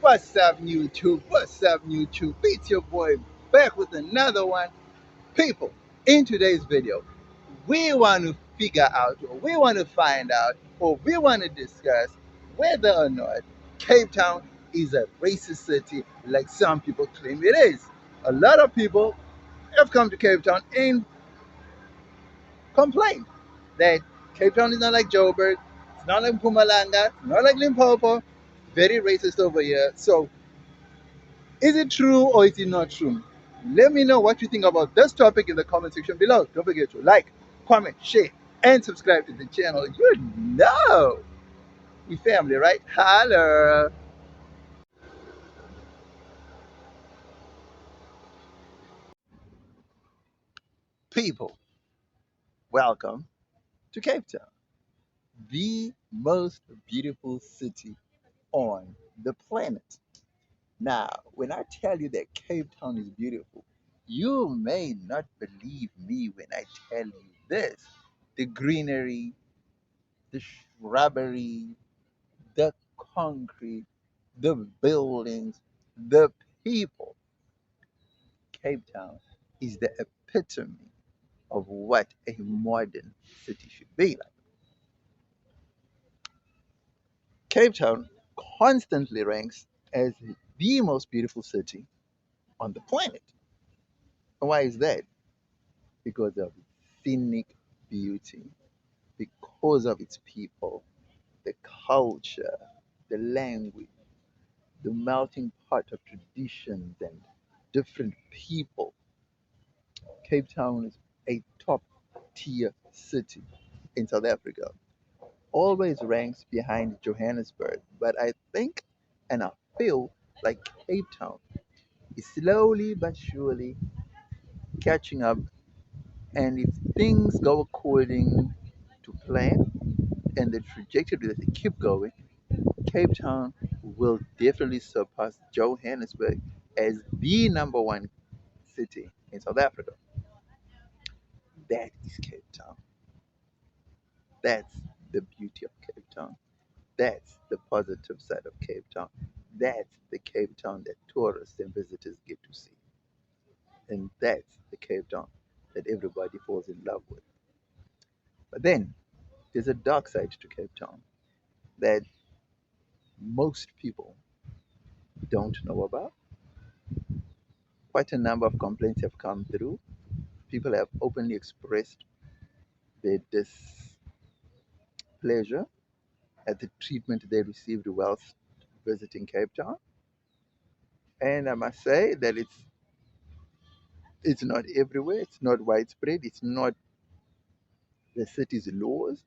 What's up, YouTube? What's up, YouTube? It's your boy back with another one. People, in today's video, we want to figure out, or we want to find out, or we want to discuss whether or not Cape Town is a racist city like some people claim it is. A lot of people have come to Cape Town and complained that Cape Town is not like Joburg, it's not like Mpumalanga, it's not like Limpopo, very racist over here. So is it true or is it not true? Let me know what you think about this topic in the comment section below. Don't forget to like, comment, share, and subscribe to the channel. You know, we family, right? Holla. People, welcome to Cape Town, the most beautiful city on the planet. Now, when I tell you that Cape Town is beautiful, you may not believe me when I tell you this. The greenery, the shrubbery, the concrete, the buildings, the people. Cape Town is the epitome of what a modern city should be like. Cape Town constantly ranks as the most beautiful city on the planet. And why is that? Because of its scenic beauty, because of its people, the culture, the language, the melting pot of traditions and different people. Cape Town is a top tier city in South Africa. Always ranks behind Johannesburg, but I think and I feel like Cape Town is slowly but surely catching up. And if things go according to plan and the trajectory that they keep going, Cape Town will definitely surpass Johannesburg as the number one city in South Africa. That is Cape Town. That's the beauty of Cape Town. That's the positive side of Cape Town. That's the Cape Town that tourists and visitors get to see. And that's the Cape Town that everybody falls in love with. But then there's a dark side to Cape Town that most people don't know about. Quite a number of complaints have come through. People have openly expressed their displeasure at the treatment they received whilst visiting Cape Town. And I must say that it's not everywhere, it's not widespread, it's not the city's laws,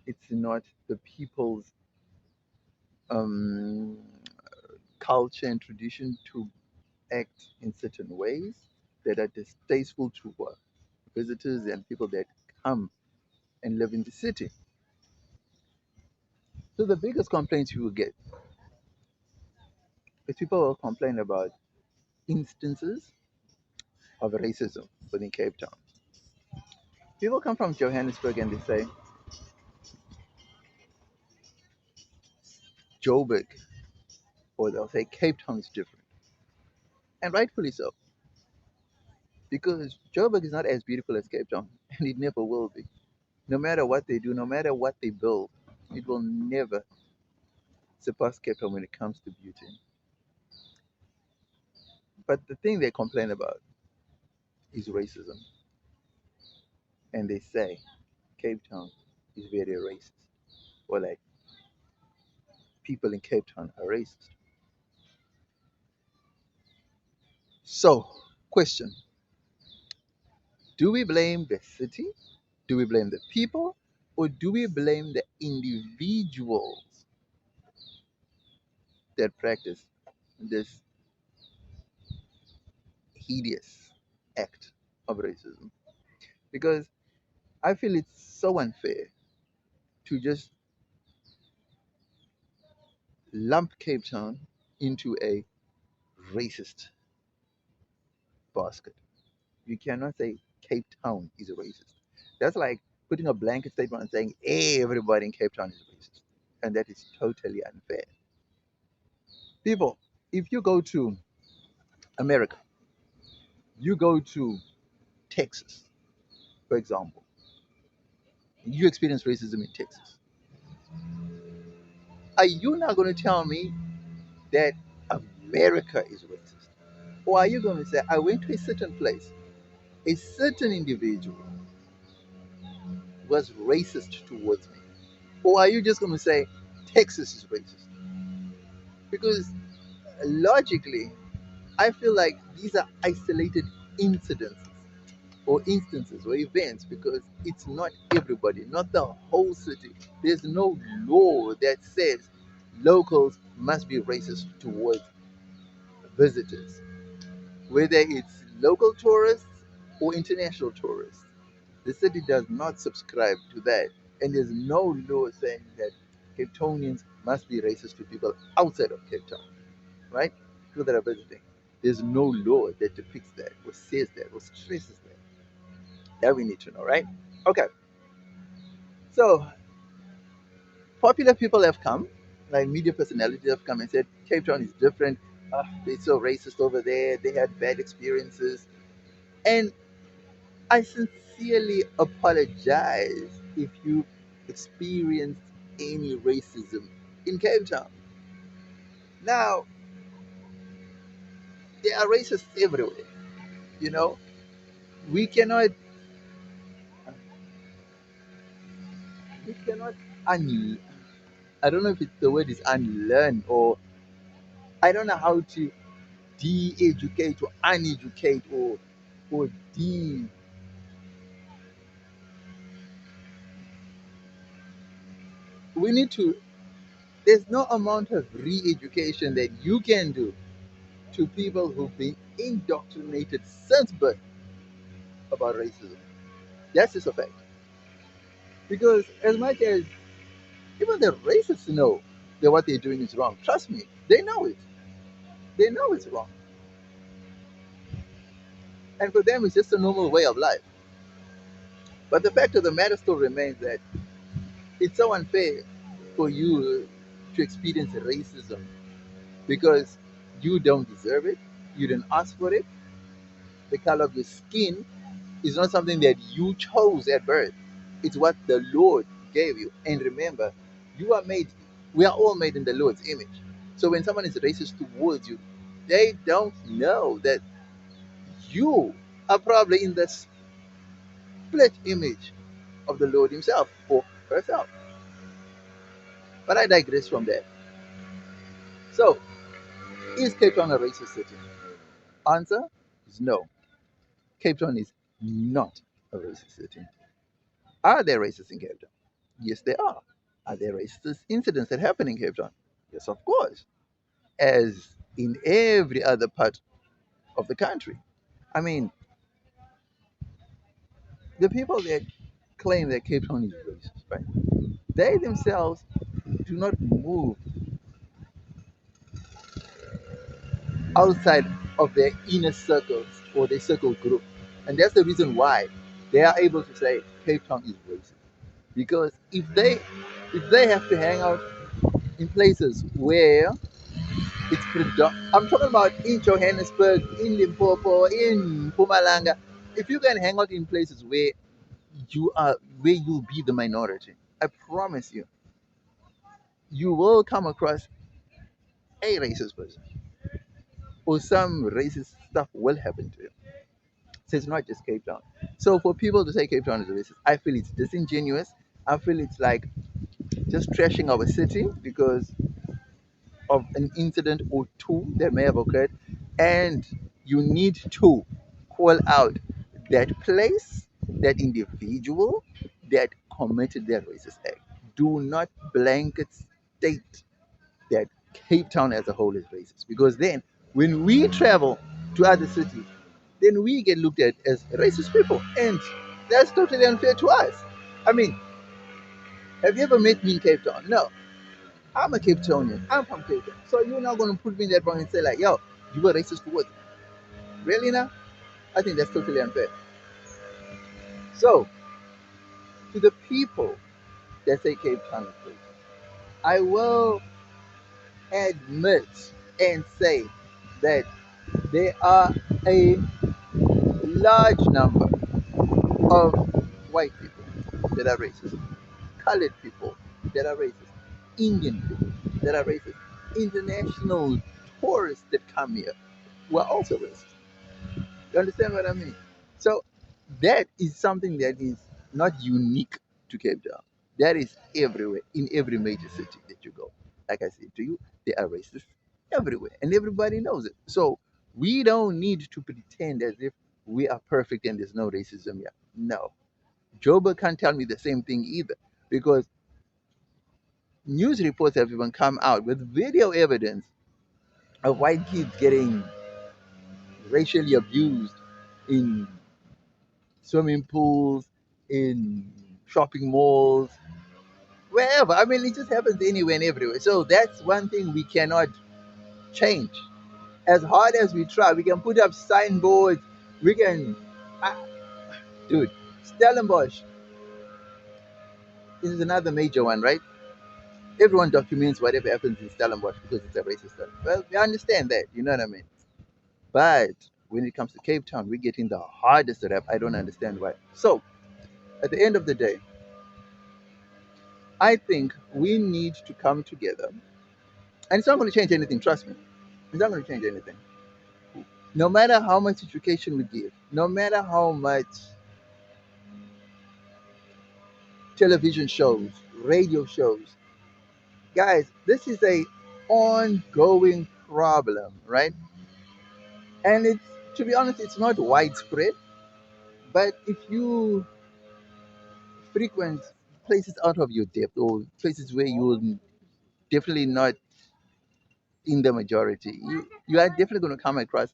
it's not the people's um, culture and tradition to act in certain ways that are distasteful to visitors and people that come and live in the city. So the biggest complaints you will get is people will complain about instances of racism within Cape Town. People come from Johannesburg and they say Joburg, or they'll say Cape Town is different. And rightfully so, because Joburg is not as beautiful as Cape Town, and it never will be. No matter what they do, no matter what they build, it will never surpass Cape Town when it comes to beauty. But the thing they complain about is racism. And they say Cape Town is very racist. Or like people in Cape Town are racist. So, question, do we blame the city? Do we blame the people? Or do we blame the individuals that practice this hideous act of racism? Because I feel it's so unfair to just lump Cape Town into a racist basket. You cannot say Cape Town is racist. That's like putting a blanket statement and saying everybody in Cape Town is racist. And that is totally unfair. People, if you go to America, you go to Texas, for example, you experience racism in Texas. Are you not going to tell me that America is racist? Or are you going to say, I went to a certain place, a certain individual was racist towards me? Or are you just going to say, Texas is racist? Because logically, I feel like these are isolated incidences or instances or events because it's not everybody, not the whole city. There's no law that says locals must be racist towards visitors, whether it's local tourists or international tourists. The city does not subscribe to that, and there's no law saying that Cape Townians must be racist to people outside of Cape Town, right? People that are visiting. There's no law that depicts that, or says that, or stresses that. That we need to know, right? Okay, so popular people have come, like media personalities have come and said Cape Town is different. They're so racist over there. They had bad experiences, and I sincerely apologize if you experienced any racism in Cape Town. Now, there are racists everywhere. You know, we cannot, we cannot un. I don't know if the word is unlearn or I don't know how to de-educate or uneducate or de. We need to. There's no amount of re-education that you can do to people who've been indoctrinated since birth about racism. That's just a fact. Because as much as even the racists know that what they're doing is wrong, trust me, they know it. They know it's wrong. And for them, it's just a normal way of life. But the fact of the matter still remains that it's so unfair for you to experience racism because you don't deserve it, you didn't ask for it, the color of your skin is not something that you chose at birth. It's what the Lord gave you. And remember, you are made, we are all made in the Lord's image. So when someone is racist towards you, they don't know that you are probably in the split image of the Lord Himself or herself. But I digress from that. So, is Cape Town a racist city? Answer is no. Cape Town is not a racist city. Are there racists in Cape Town? Yes, there are. Are there racist incidents that happen in Cape Town? Yes, of course. As in every other part of the country. I mean, the people that claim that Cape Town is racist, right? They themselves do not move outside of their inner circles or their circle group. And that's the reason why they are able to say Cape Town is racist. Because if they have to hang out in places where I'm talking about in Johannesburg, in Limpopo, in Pumalanga. If you can hang out in places where you'll be the minority, I promise you, you will come across a racist person or some racist stuff will happen to you. So it's not just Cape Town. So for people to say Cape Town is racist, I feel it's disingenuous. I feel it's like just trashing our city because of an incident or two that may have occurred, and you need to call out that place, that individual that committed that racist act. Do not blanket state that Cape Town as a whole is racist because then when we travel to other cities, then we get looked at as racist people, and that's totally unfair to us. I mean, have you ever met me in Cape Town? No. I'm a Cape Townian. I'm from Cape Town. So you're not going to put me in that wrong and say like, yo, you were racist towards me. Really now? I think that's totally unfair. So to the people that say Cape Town is racist, I will admit and say that there are a large number of white people that are racist, colored people that are racist, Indian people that are racist, international tourists that come here who are also racist. You understand what I mean? So that is something that is not unique to Cape Town. That is everywhere, in every major city that you go. Like I said to you, there are racists everywhere, and everybody knows it. So we don't need to pretend as if we are perfect and there's no racism here. No. Joba can't tell me the same thing either, because news reports have even come out with video evidence of white kids getting racially abused in swimming pools, in shopping malls, wherever. I mean, it just happens anywhere and everywhere. So that's one thing we cannot change. As hard as we try, we can put up signboards. We can, uh, dude, Stellenbosch is another major one, right? Everyone documents whatever happens in Stellenbosch because it's a racist town. Well, we understand that, you know what I mean? But when it comes to Cape Town, we're getting the hardest rap. I don't understand why. So, at the end of the day, I think we need to come together. And it's not going to change anything, trust me. It's not going to change anything. No matter how much education we give, no matter how much television shows, radio shows, guys, this is a ongoing problem, right? And it's, to be honest, it's not widespread. But if you frequent places out of your depth, or places where you're definitely not in the majority, you are definitely going to come across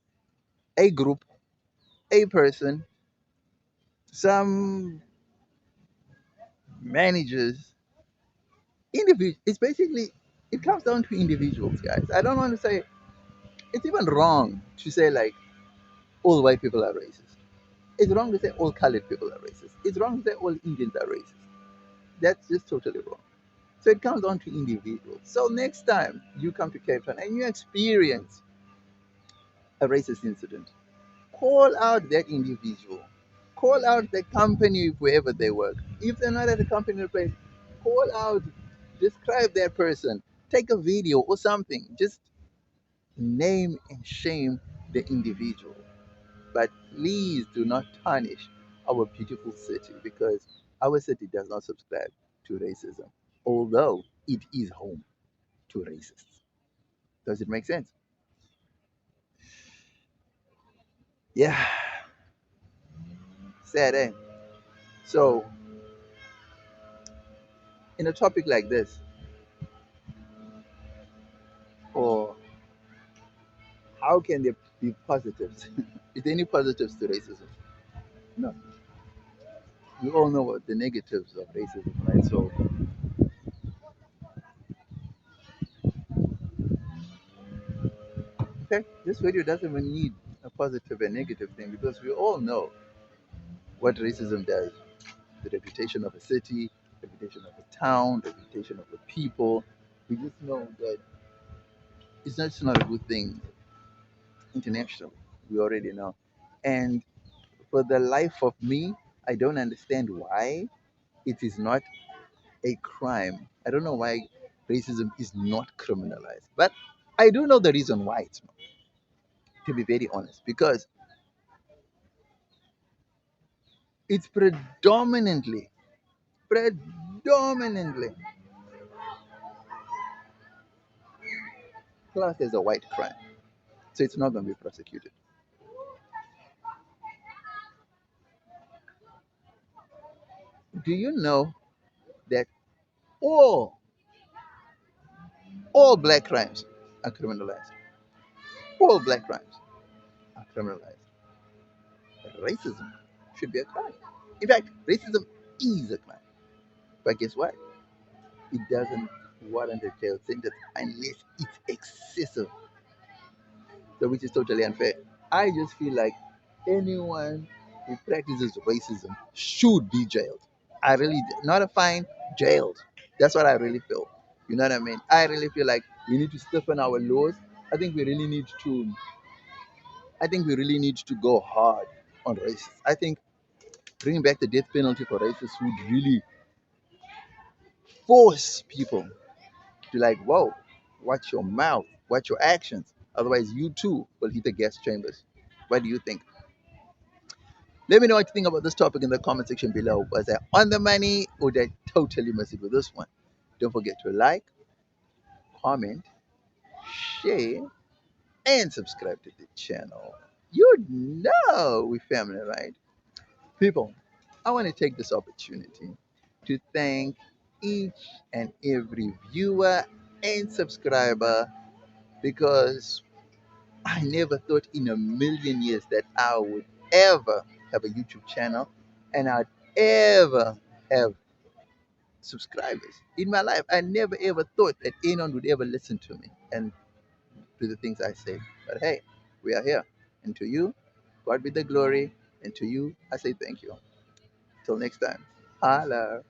a group, a person, some managers, individual. It's basically, it comes down to individuals, guys. I don't want to say it's even wrong to say like all white people are racist. It's wrong to say all colored people are racist. It's wrong to say all Indians are racist. That's just totally wrong. So it comes down to individuals. So next time you come to Cape Town and you experience a racist incident, call out that individual. Call out the company wherever they work. If they're not at a company place, call out, describe that person, take a video or something. Just name and shame the individual. But please do not tarnish our beautiful city, because our city does not subscribe to racism, although it is home to racists. Does it make sense? Yeah, sad, eh? So, in a topic like this, or how can there be positives? Is there any positives to racism? No. We all know what the negatives of racism, right? So, okay, this video doesn't even need a positive and negative thing, because we all know what racism does. The reputation of a city, reputation of a town, reputation of the people. We just know that it's not a good thing internationally. We already know. And for the life of me, I don't understand why it is not a crime. I don't know why racism is not criminalized. But I do know the reason why it's not, to be very honest, because it's predominantly classed as a white crime. So it's not going to be prosecuted. Do you know that all all black crimes are criminalized? All black crimes are criminalized. Racism should be a crime. In fact, racism is a crime. But guess what? It doesn't warrant a jail sentence unless it's excessive, so which is totally unfair. I just feel like anyone who practices racism should be jailed. I really not a fine, jailed. That's what I really feel. You know what I mean? I really feel like we need to stiffen our laws I think we really need to. I think we really need to go hard on racists. I think bringing back the death penalty for racists would really force people to like, whoa, watch your mouth, watch your actions. Otherwise, you too will hit the gas chambers. What do you think? Let me know what you think about this topic in the comment section below. Was I on the money or did I totally miss it with this one? Don't forget to like, comment, share, and subscribe to the channel. You know we family, right? People, I want to take this opportunity to thank each and every viewer and subscriber because I never thought in a million years that I would ever have a YouTube channel and I'd ever have subscribers. In my life, I never ever thought that anyone would ever listen to me and to the things I say. But hey, we are here. And to you, God be the glory. And to you, I say thank you. Till next time. Holla.